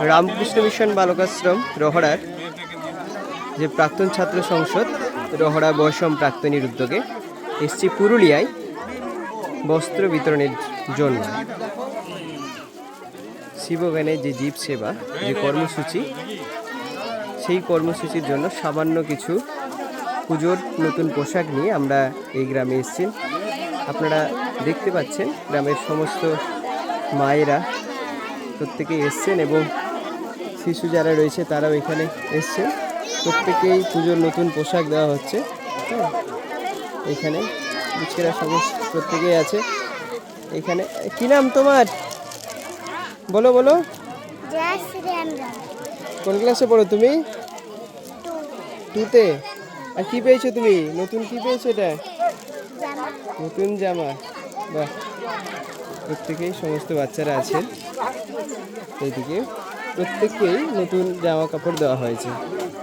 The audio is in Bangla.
রামকৃষ্ণ মিশন বালকাশ্রম রহড়ার যে প্রাক্তন ছাত্র সংসদ রহড়া বয়সম প্রাক্তনীর উদ্যোগে এসছি পুরুলিয়ায় বস্ত্র বিতরণের জন্য। শিবগানে যে জীব সেবা যে কর্মসূচি, সেই কর্মসূচির জন্য সামান্য কিছু পুজোর নতুন পোশাক নিয়ে আমরা এই গ্রামে এসেছি। আপনারা দেখতে পাচ্ছেন গ্রামের সমস্ত মায়েরা প্রত্যেকেই এসছেন এবং শিশু যারা রয়েছে তারাও এখানে এসছেন। প্রত্যেকেই পুজোর নতুন পোশাক দেওয়া হচ্ছে। এখানে বুচকেরা সমস্ত প্রত্যেকেই আছে এখানে। কি নাম তোমার? বলো বলো। কোন ক্লাসে পড়ো তুমি? 2তে। আর কি পেয়েছো তুমি? নতুন কি পেয়েছো? এটা নতুন জামা। বাহ, প্রত্যেকেই সমস্ত বাচ্চারা আছেন এইদিকে, প্রত্যেককেই নতুন জামা কাপড় দেওয়া হয়েছে।